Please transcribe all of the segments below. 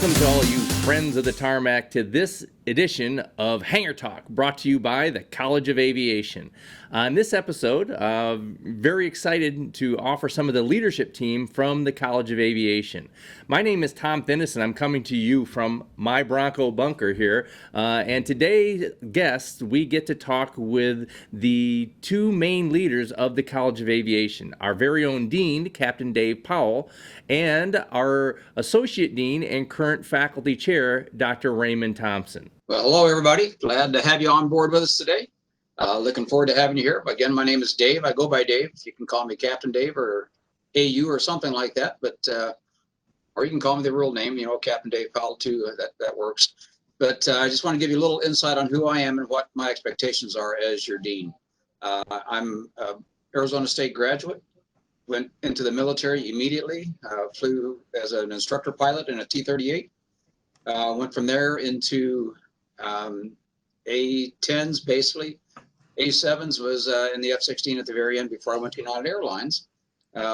Welcome to all you friends of the tarmac to this edition of Hangar Talk, brought to you by the College of Aviation. On this episode, very excited to offer some of the leadership team from the College of Aviation. My name is Tom Finnis, and I'm coming to you from my Bronco bunker here. And today's guests, we get to talk with the two main leaders of the College of Aviation, our very own Dean, Captain Dave Powell, and our Associate Dean and current faculty chair, Dr. Raymond Thompson. Well, hello, everybody. Glad to have you on board with us today. Looking forward to having you here. Again, my name is Dave. I go by Dave. You can call me Captain Dave or AU or something like that, but or you can call me the real name, Captain Dave Powell too. That works. But I just want to give you a little insight on who I am and what my expectations are as your dean. I'm an Arizona State graduate. Went into the military immediately. Flew as an instructor pilot in a T-38. Went from there into A-10s, basically. A-7s was in the F-16 at the very end before I went to United Airlines.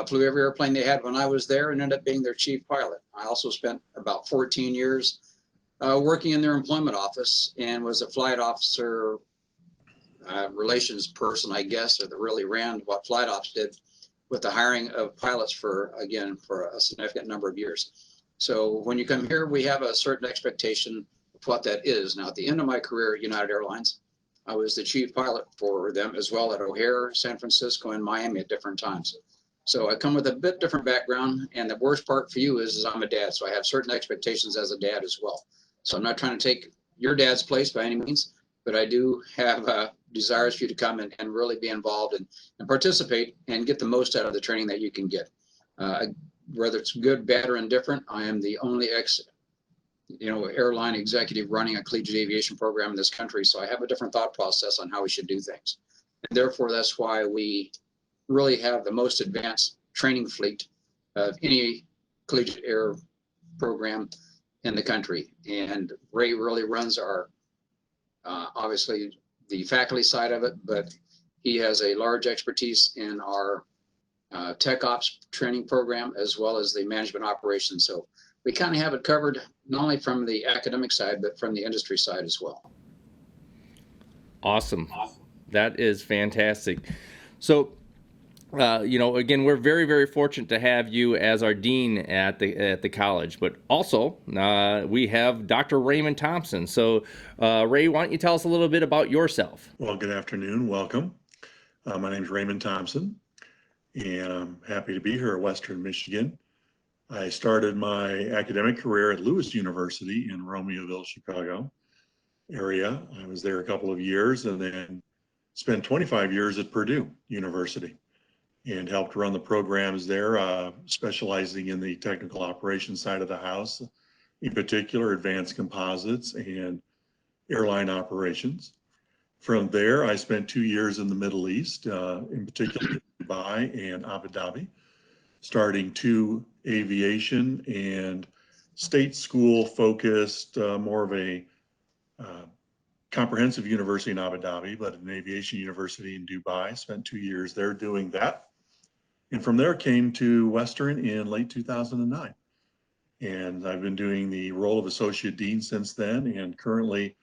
Flew every airplane they had when I was there and ended up being their chief pilot. I also spent about 14 years working in their employment office and was a flight officer relations person, I guess, or that really ran what flight ops did with the hiring of pilots for a significant number of years. So when you come here, we have a certain expectation of what that is. Now, at the end of my career at United Airlines, I was the chief pilot for them as well at O'Hare, San Francisco, and Miami at different times. So I come with a bit different background, and the worst part for you is I'm a dad, so I have certain expectations as a dad as well. So I'm not trying to take your dad's place by any means, but I do have desires for you to come and really be involved and participate and get the most out of the training that you can get. Whether it's good, bad, or indifferent, I am the only airline executive running a collegiate aviation program in this country. So I have a different thought process on how we should do things. And therefore, that's why we really have the most advanced training fleet of any collegiate air program in the country. And Ray really runs our, obviously, the faculty side of it, but he has a large expertise in our tech ops training program as well as the management operations. So we kind of have it covered not only from the academic side, but from the industry side as well. Awesome. That is fantastic. So, again, we're very, very fortunate to have you as our dean at the college, but also we have Dr. Raymond Thompson. So, Ray, why don't you tell us a little bit about yourself? Well, good afternoon. Welcome. My name is Raymond Thompson, and I'm happy to be here at Western Michigan. I started my academic career at Lewis University in Romeoville, Chicago area. I was there a couple of years and then spent 25 years at Purdue University and helped run the programs there, specializing in the technical operations side of the house, in particular advanced composites and airline operations. From there, I spent 2 years in the Middle East, in particular Dubai and Abu Dhabi, starting two aviation and state school focused, more of a comprehensive university in Abu Dhabi, but an aviation university in Dubai. Spent 2 years there doing that. And from there came to Western in late 2009. And I've been doing the role of associate dean since then and currently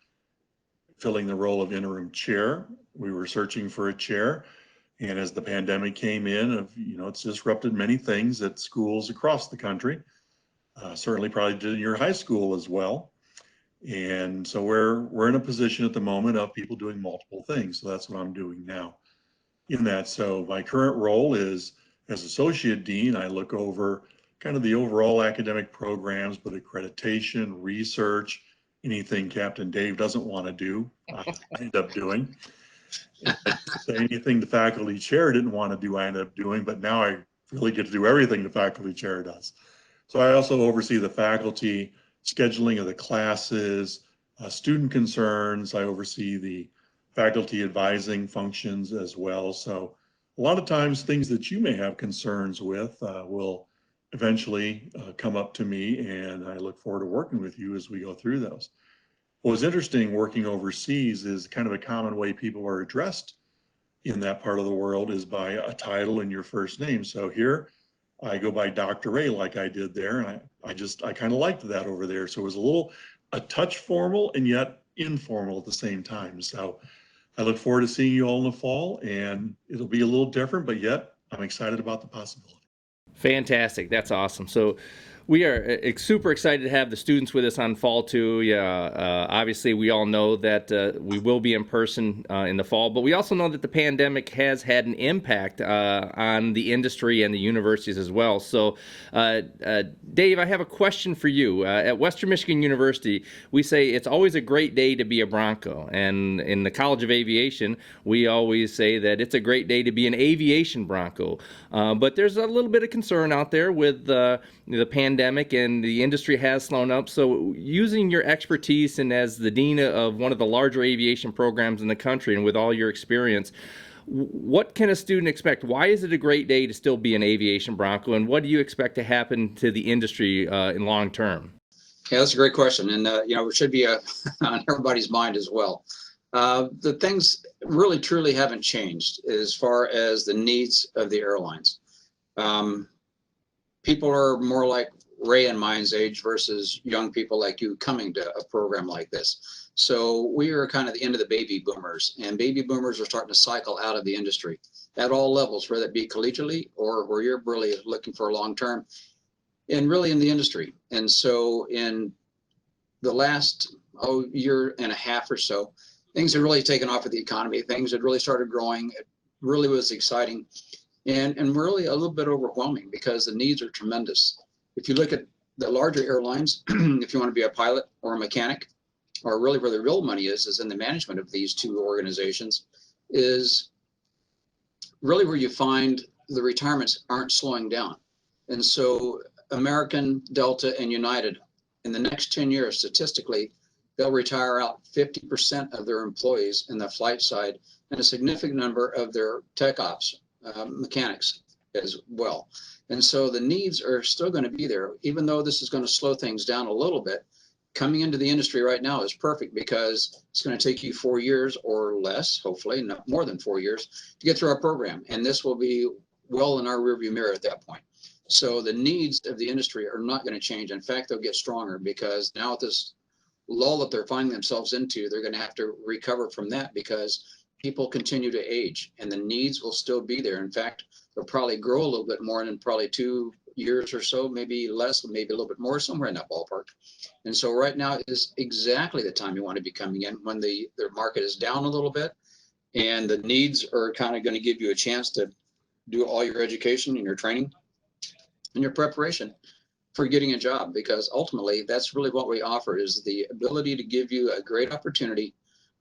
filling the role of interim chair. We were searching for a chair. And as the pandemic came in, it's disrupted many things at schools across the country. Certainly probably did in your high school as well. And so we're in a position at the moment of people doing multiple things. So that's what I'm doing now in that. So my current role is as associate dean. I look over kind of the overall academic programs, but accreditation, research, anything Captain Dave doesn't want to do, I end up doing. Say anything the faculty chair didn't want to do, I ended up doing, but now I really get to do everything the faculty chair does. So I also oversee the faculty scheduling of the classes, student concerns. I oversee the faculty advising functions as well. So a lot of times things that you may have concerns with will eventually come up to me, and I look forward to working with you as we go through those. What was interesting working overseas is kind of a common way people are addressed in that part of the world is by a title and your first name. So here I go by Dr. Ray like I did there. And I kind of liked that over there. So it was a touch formal and yet informal at the same time. So I look forward to seeing you all in the fall, and it'll be a little different, but yet I'm excited about the possibility. Fantastic. That's awesome. So we are super excited to have the students with us on Fall 2. Obviously, we all know that we will be in person in the fall, but we also know that the pandemic has had an impact on the industry and the universities as well. So, Dave, I have a question for you. At Western Michigan University, we say it's always a great day to be a Bronco. And in the College of Aviation, we always say that it's a great day to be an aviation Bronco. But there's a little bit of concern out there with the pandemic, and the industry has slowed up. So using your expertise and as the dean of one of the larger aviation programs in the country, and with all your experience, what can a student expect? Why is it a great day to still be an aviation Bronco, and what do you expect to happen to the industry in long term? Yeah, that's a great question. And, it should be on everybody's mind as well. The things really truly haven't changed as far as the needs of the airlines. People are more like Ray and mine's age versus young people like you coming to a program like this. So we are kind of the end of the baby boomers, and baby boomers are starting to cycle out of the industry at all levels, whether it be collegially or where you're really looking for a long term, and really in the industry. And so in the last year and a half or so, things had really taken off with the economy. Things had really started growing. It really was exciting. And really a little bit overwhelming because the needs are tremendous. If you look at the larger airlines, if you want to be a pilot or a mechanic, or really where the real money is in the management of these two organizations, is really where you find the retirements aren't slowing down. And so American, Delta, and United, in the next 10 years, statistically, they'll retire out 50% of their employees in the flight side and a significant number of their tech ops mechanics as well. And so the needs are still going to be there, even though this is going to slow things down a little bit. Coming into the industry right now is perfect because it's going to take you 4 years or less, hopefully not more than 4 years, to get through our program. And this will be well in our rearview mirror at that point. So the needs of the industry are not going to change. In fact, they'll get stronger because now with this lull that they're finding themselves into, they're going to have to recover from that because people continue to age and the needs will still be there. In fact, they'll probably grow a little bit more in probably 2 years or so, maybe less, maybe a little bit more, somewhere in that ballpark. And so right now is exactly the time you want to be coming in when their market is down a little bit and the needs are kind of going to give you a chance to do all your education and your training and your preparation for getting a job, because ultimately that's really what we offer is the ability to give you a great opportunity,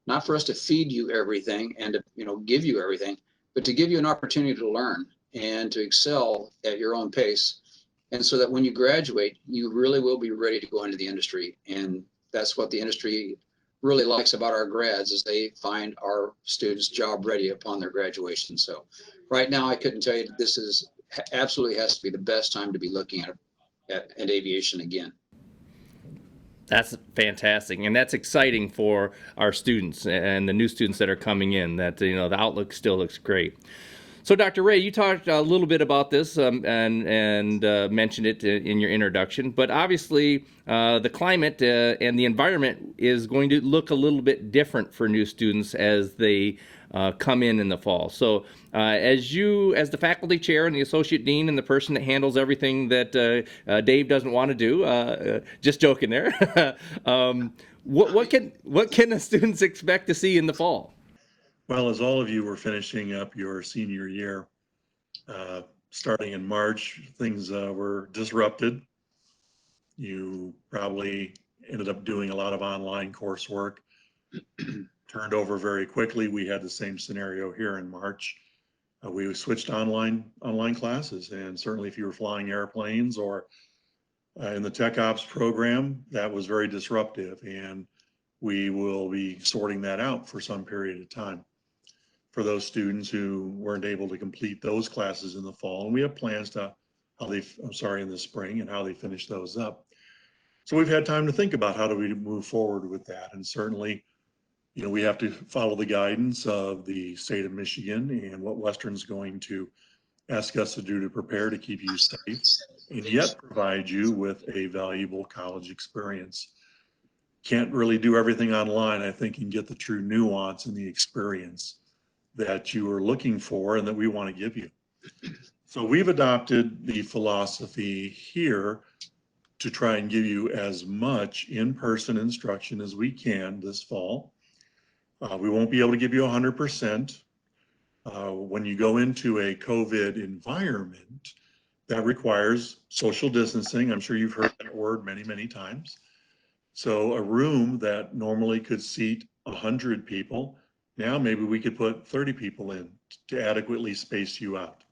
not for us to feed you everything and to give you everything, but to give you an opportunity to learn and to excel at your own pace. And so that when you graduate, you really will be ready to go into the industry. And that's what the industry really likes about our grads is they find our students job ready upon their graduation. So right now, I couldn't tell you that this is absolutely has to be the best time to be looking at aviation again. That's fantastic, and that's exciting for our students and the new students that are coming in. That the outlook still looks great. So, Dr. Ray, you talked a little bit about this and mentioned it in your introduction, but obviously the climate and the environment is going to look a little bit different for new students as they come in the fall. So, as the faculty chair and the associate dean and the person that handles everything that Dave doesn't want to do, just joking there. What can the students expect to see in the fall? Well, as all of you were finishing up your senior year, starting in March, things were disrupted. You probably ended up doing a lot of online coursework, turned over very quickly. We had the same scenario here in March. We switched online classes, and certainly if you were flying airplanes or in the Tech Ops program, that was very disruptive, and we will be sorting that out for some period of time for those students who weren't able to complete those classes in the fall. And we have plans to in the spring and how they finish those up. So we've had time to think about how do we move forward with that. And certainly, we have to follow the guidance of the state of Michigan and what Western's going to ask us to do to prepare to keep you safe and yet provide you with a valuable college experience. Can't really do everything online, I think, and get the true nuance and the experience that you are looking for and that we want to give you. So we've adopted the philosophy here to try and give you as much in-person instruction as we can this fall. We won't be able to give you 100%. When you go into a COVID environment, that requires social distancing. I'm sure you've heard that word many, many times. So a room that normally could seat 100 people, now maybe we could put 30 people in to adequately space you out.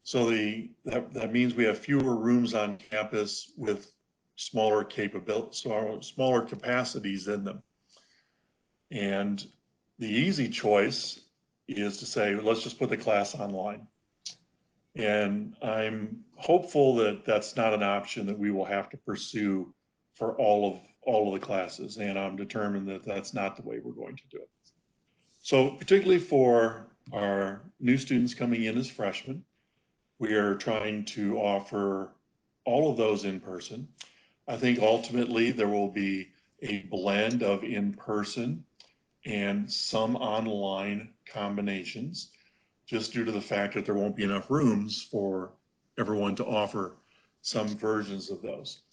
So that means we have fewer rooms on campus with smaller capabilities, smaller capacities in them. And the easy choice is to say, let's just put the class online. And I'm hopeful that that's not an option that we will have to pursue for all of the classes. And I'm determined that that's not the way we're going to do it. So particularly for our new students coming in as freshmen, we are trying to offer all of those in person. I think ultimately there will be a blend of in-person and some online combinations, just due to the fact that there won't be enough rooms for everyone to offer some versions of those.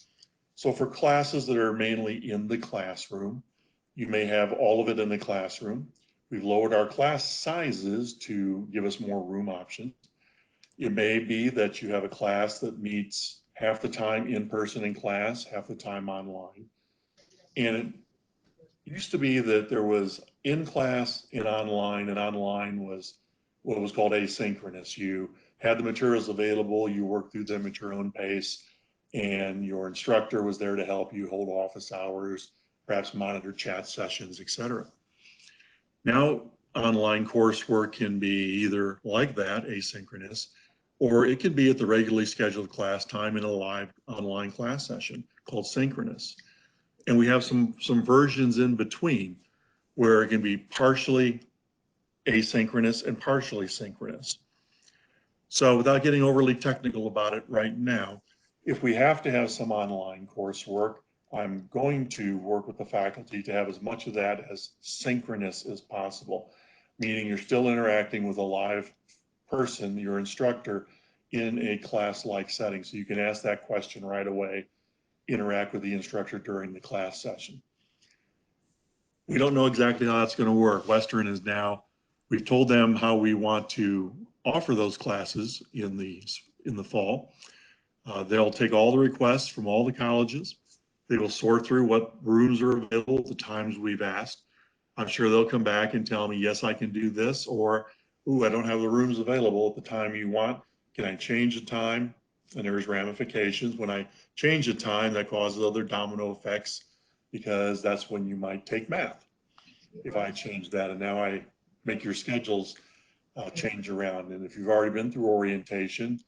So for classes that are mainly in the classroom, you may have all of it in the classroom. We've lowered our class sizes to give us more room options. It may be that you have a class that meets half the time in person in class, half the time online. And it used to be that there was in class and online was what was called asynchronous. You had the materials available, you worked through them at your own pace, and your instructor was there to help you hold office hours, perhaps monitor chat sessions, etc. Now, online coursework can be either like that, asynchronous, or it can be at the regularly scheduled class time in a live online class session called synchronous. And we have some versions in between where it can be partially asynchronous and partially synchronous. So without getting overly technical about it right now, if we have to have some online coursework, I'm going to work with the faculty to have as much of that as synchronous as possible, meaning you're still interacting with a live person, your instructor, in a class-like setting. So you can ask that question right away, interact with the instructor during the class session. We don't know exactly how that's going to work. Western is now, we've told them how we want to offer those classes in the fall. They'll take all the requests from all the colleges. They will sort through what rooms are available at the times we've asked. I'm sure they'll come back and tell me, yes, I can do this, or, ooh, I don't have the rooms available at the time you want. Can I change the time? And there's ramifications. When I change the time, that causes other domino effects, because that's when you might take math. If I change that and now I make your schedules change around. And if you've already been through orientation,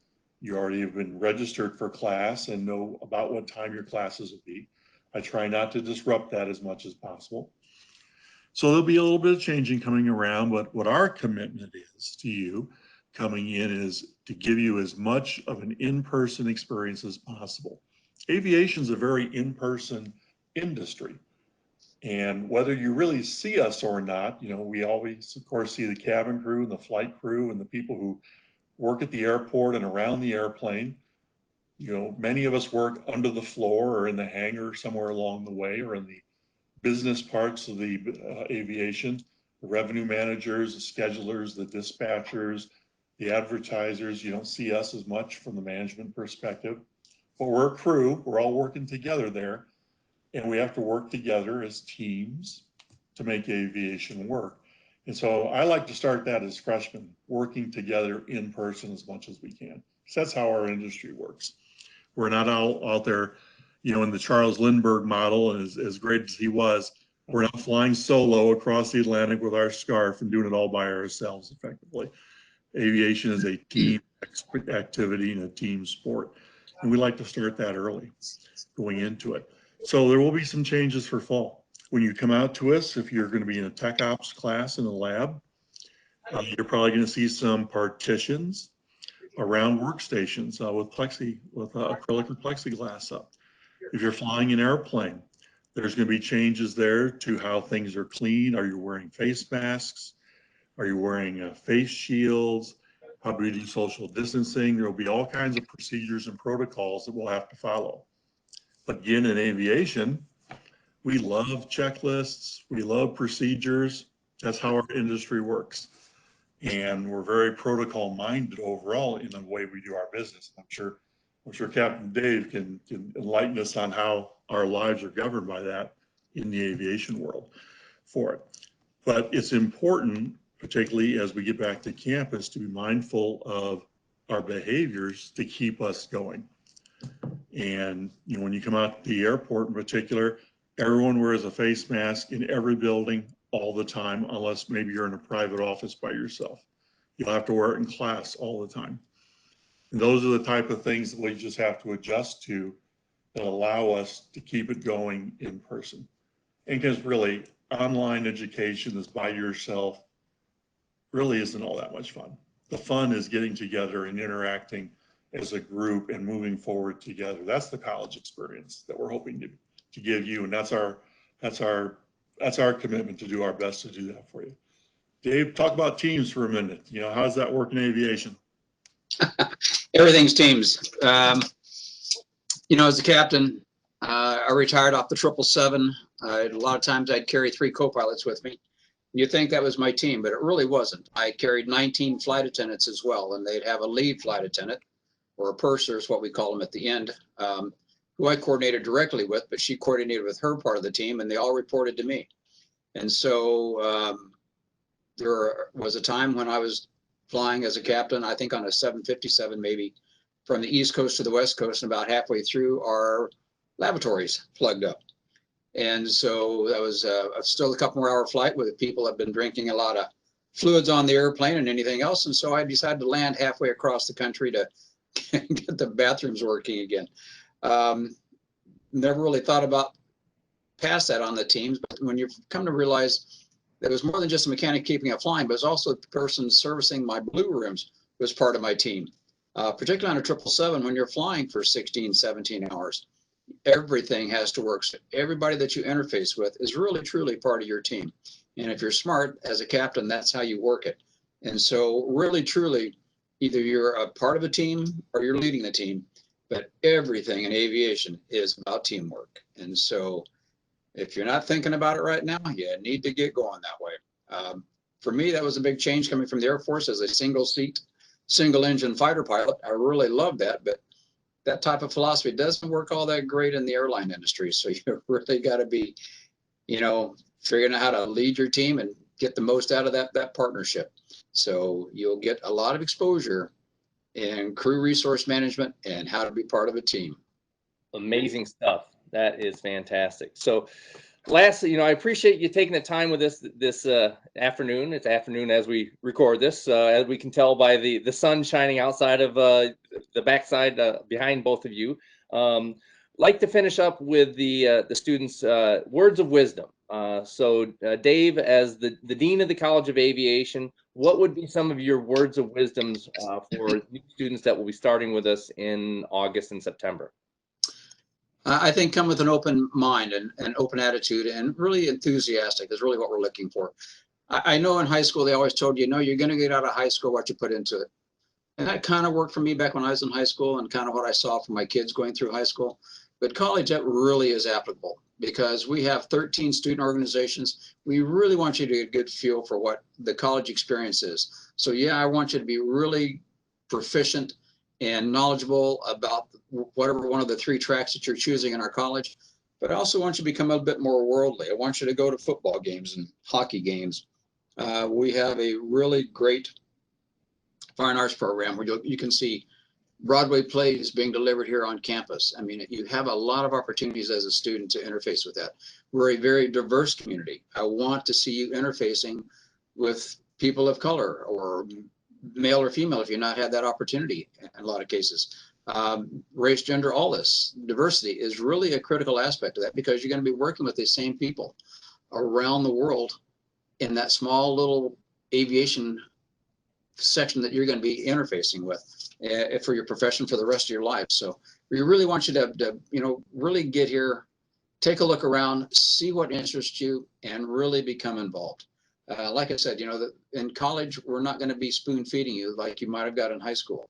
you already have been registered for class and know about what time your classes will be. I try not to disrupt that as much as possible. So there'll be a little bit of changing coming around, but what our commitment is to you coming in is to give you as much of an in-person experience as possible. Aviation is a very in-person industry. And whether you really see us or not, you know, we always, of course, see the cabin crew and the flight crew and the people who work at the airport and around the airplane. You know, many of us work under the floor or in the hangar somewhere along the way, or in the business parts of the aviation, the revenue managers, the schedulers, the dispatchers, the advertisers. You don't see us as much from the management perspective, but we're a crew. We're all working together there, and we have to work together as teams to make aviation work. And so I like to start that as freshmen, working together in person as much as we can. Because that's how our industry works. We're not all out there, you know, in the Charles Lindbergh model, and as great as he was, we're not flying solo across the Atlantic with our scarf and doing it all by ourselves effectively. Aviation is a team activity and a team sport. And we like to start that early going into it. So there will be some changes for fall. When you come out to us, if you're going to be in a tech ops class in a lab, you're probably going to see some partitions around workstations with acrylic or plexiglass up. If you're flying an airplane, there's going to be changes there to how things are clean. Are you wearing face masks? Are you wearing face shields? How do we do social distancing? There will be all kinds of procedures and protocols that we'll have to follow. But again, in aviation, we love checklists. We love procedures. That's how our industry works. And we're very protocol minded overall in the way we do our business. I'm sure Captain Dave can enlighten us on how our lives are governed by that in the aviation world for it. But it's important, particularly as we get back to campus, to be mindful of our behaviors to keep us going. And when you come out to the airport in particular, everyone wears a face mask in every building all the time, unless maybe you're in a private office by yourself. You'll have to wear it in class all the time. And those are the type of things that we just have to adjust to that allow us to keep it going in person. And because really, online education that's by yourself really isn't all that much fun. The fun is getting together and interacting as a group and moving forward together. That's the college experience that we're hoping to give you. And that's our commitment to do our best to do that for you. Dave, talk about teams for a minute. How does that work in aviation? Everything's teams. As a captain, I retired off the 777. A lot of times I'd carry 3 co-pilots with me. You think that was my team, but it really wasn't. I carried 19 flight attendants as well, and they'd have a lead flight attendant, or a purser is what we call them at the end, who I coordinated directly with, but she coordinated with her part of the team, and they all reported to me. And so there was a time when I was flying as a captain, I think on a 757 maybe, from the East Coast to the West Coast, and about halfway through our lavatories plugged up. And so that was still a couple more hour flight where the people have been drinking a lot of fluids on the airplane and anything else. And so I decided to land halfway across the country to get the bathrooms working again. Never really thought about past that on the teams, but when you come to realize that it was more than just a mechanic keeping it flying, but it was also the person servicing my blue rooms was part of my team. Particularly on a 777, when you're flying for 16, 17 hours, everything has to work. So everybody that you interface with is really, truly part of your team. And if you're smart as a captain, that's how you work it. And so really, truly, either you're a part of a team or you're leading the team, but everything in aviation is about teamwork. And so if you're not thinking about it right now, you need to get going that way. For me, that was a big change coming from the Air Force as a single seat, single engine fighter pilot. I really loved that, but that type of philosophy doesn't work all that great in the airline industry. So you really got to be, figuring out how to lead your team and get the most out of that partnership. So you'll get a lot of exposure in crew resource management and how to be part of a team. Amazing stuff. That is fantastic. So lastly, I appreciate you taking the time with us this afternoon. It's afternoon as we record this, as we can tell by the sun shining outside of the backside behind both of you. Like to finish up with the students' words of wisdom. So Dave, as the Dean of the College of Aviation, what would be some of your words of wisdoms for new students that will be starting with us in August and September? I think come with an open mind and an open attitude, and really enthusiastic is really what we're looking for. I know in high school, they always told you, you're going to get out of high school what you put into it. And that kind of worked for me back when I was in high school and kind of what I saw from my kids going through high school. But college, that really is applicable because we have 13 student organizations. We really want you to get a good feel for what the college experience is. So yeah, I want you to be really proficient and knowledgeable about whatever one of the 3 tracks that you're choosing in our college. But I also want you to become a bit more worldly. I want you to go to football games and hockey games. We have a really great fine arts program where you can see Broadway plays being delivered here on campus. I mean, you have a lot of opportunities as a student to interface with that. We're a very diverse community. I want to see you interfacing with people of color or male or female if you've not had that opportunity in a lot of cases. Race, gender, all this diversity is really a critical aspect of that because you're going to be working with the same people around the world in that small little aviation section that you're going to be interfacing with for your profession for the rest of your life. So we really want you to really get here, take a look around, see what interests you, and really become involved. Like I said, in college, we're not going to be spoon feeding you like you might have got in high school.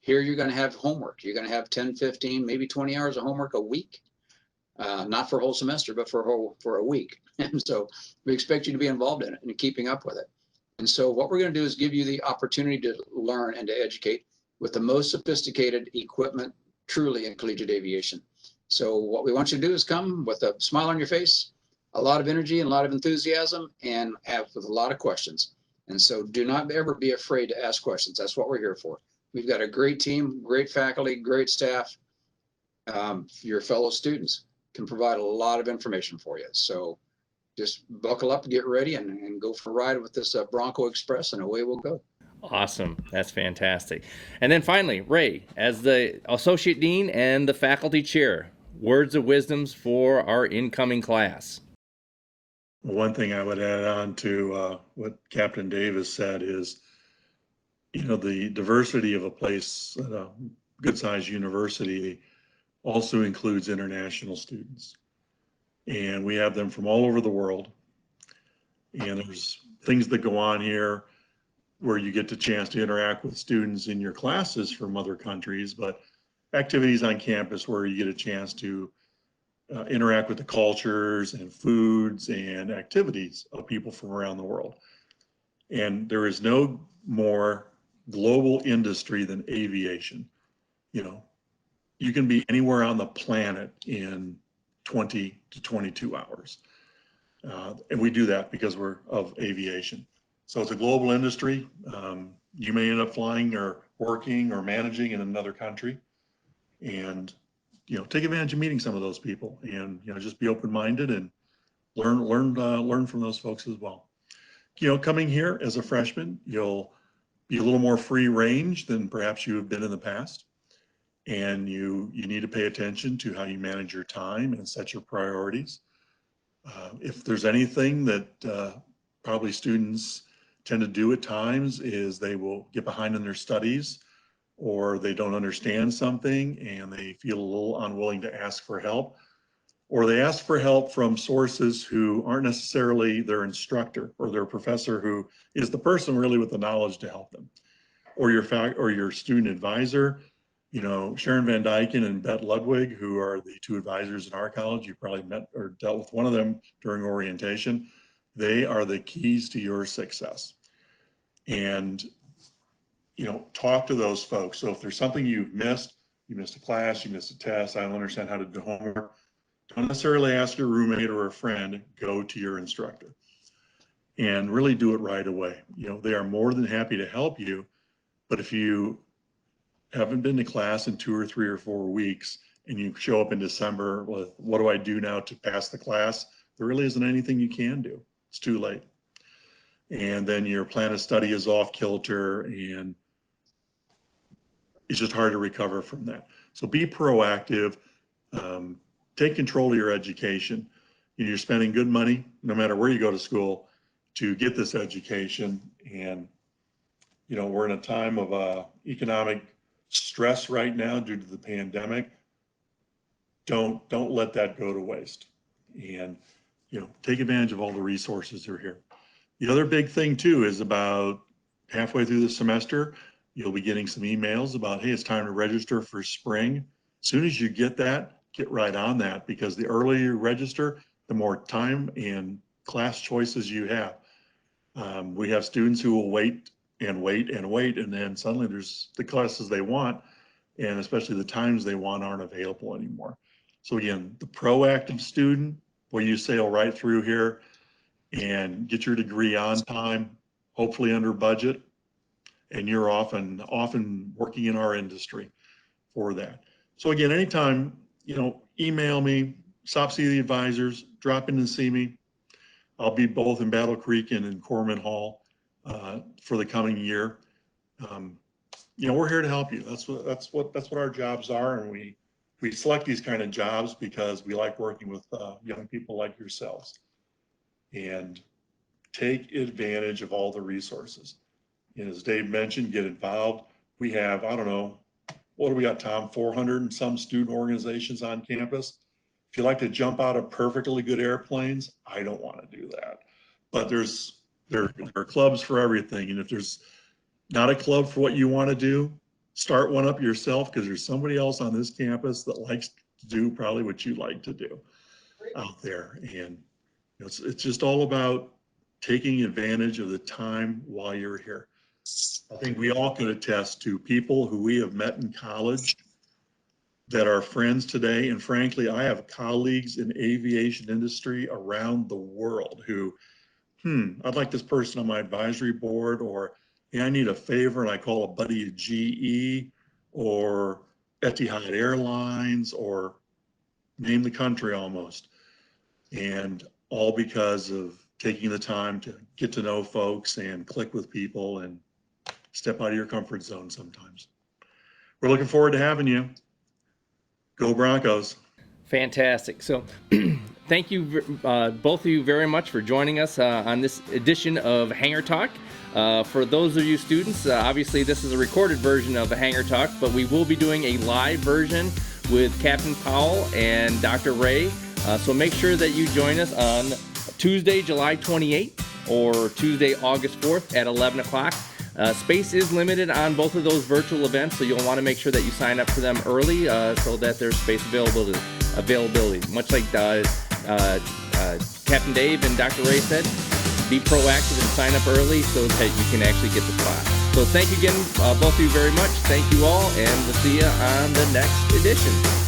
Here, you're going to have homework. You're going to have 10, 15, maybe 20 hours of homework a week. Not for a whole semester, but for a week. And so we expect you to be involved in it and keeping up with it. And so what we're going to do is give you the opportunity to learn and to educate with the most sophisticated equipment truly in collegiate aviation. So what we want you to do is come with a smile on your face, a lot of energy and a lot of enthusiasm, and with a lot of questions. And so do not ever be afraid to ask questions. That's what we're here for. We've got a great team, great faculty, great staff. Your fellow students can provide a lot of information for you. So just buckle up, get ready, and go for a ride with this Bronco Express, and away we'll go. Awesome. That's fantastic. And then finally, Ray, as the Associate Dean and the Faculty Chair, words of wisdoms for our incoming class. One thing I would add on to what Captain Davis said is, the diversity of a place at a good-sized university also includes international students. And we have them from all over the world. And there's things that go on here where you get the chance to interact with students in your classes from other countries, but activities on campus where you get a chance to interact with the cultures and foods and activities of people from around the world. And there is no more global industry than aviation. You can be anywhere on the planet in 20 to 22 hours. And we do that because we're of aviation. So it's a global industry. You may end up flying or working or managing in another country. And, take advantage of meeting some of those people and, just be open-minded and learn from those folks as well. Coming here as a freshman, you'll be a little more free range than perhaps you have been in the past. And you need to pay attention to how you manage your time and set your priorities. If there's anything that probably students tend to do at times is they will get behind in their studies, or they don't understand something and they feel a little unwilling to ask for help, or they ask for help from sources who aren't necessarily their instructor or their professor, who is the person really with the knowledge to help them, or your student advisor. Sharon Van Dyken and Bette Ludwig, who are the two advisors in our college, you probably met or dealt with one of them during orientation. They are the keys to your success. And, talk to those folks. So if there's something you missed a class, you missed a test, I don't understand how to do homework, don't necessarily ask your roommate or a friend, go to your instructor and really do it right away. They are more than happy to help you, but if you haven't been to class in 2 or 3 or 4 weeks and you show up in December with, what do I do now to pass the class? There really isn't anything you can do. It's too late. And then your plan of study is off kilter and it's just hard to recover from that. So be proactive, take control of your education. You're spending good money, no matter where you go to school, to get this education. And, we're in a time of economic stress right now due to the pandemic. Don't let that go to waste. And, take advantage of all the resources that are here. The other big thing too is about halfway through the semester, you'll be getting some emails about, hey, it's time to register for spring. As soon as you get that, get right on that, because the earlier you register, the more time and class choices you have. We have students who will wait and wait and wait, and then suddenly there's the classes they want, and especially the times they want aren't available anymore. So again, the proactive student, where you sail right through here and get your degree on time, hopefully under budget, and you're often working in our industry for that. So again, anytime, email me, stop see the advisors, drop in and see me. I'll be both in Battle Creek and in Corman Hall for the coming year. We're here to help you. That's what our jobs are, and we select these kind of jobs because we like working with young people like yourselves. And take advantage of all the resources. And as Dave mentioned, get involved. We have, I don't know, what do we got, Tom? 400 and some student organizations on campus. If you like to jump out of perfectly good airplanes, I don't want to do that. But there are clubs for everything. And if there's not a club for what you want to do, start one up yourself, because there's somebody else on this campus that likes to do probably what you like to do out there. And it's just all about taking advantage of the time while you're here. I think we all could attest to people who we have met in college that are friends today. And frankly, I have colleagues in aviation industry around the world who, I'd like this person on my advisory board, or hey, I need a favor, and I call a buddy at GE or Etihad Airlines, or name the country almost. And all because of taking the time to get to know folks and click with people and step out of your comfort zone sometimes. We're looking forward to having you. Go Broncos. Fantastic. So thank you, both of you, very much for joining us on this edition of Hangar Talk. For those of you students, obviously this is a recorded version of the Hangar Talk, but we will be doing a live version with Captain Powell and Dr. Ray. So make sure that you join us on Tuesday, July 28th or Tuesday, August 4th at 11 o'clock. Space is limited on both of those virtual events, so you'll want to make sure that you sign up for them early so that there's space availability. Much like Captain Dave and Dr. Ray said, be proactive and sign up early so that you can actually get the spot. So thank you again, both of you very much. Thank you all, and we'll see you on the next edition.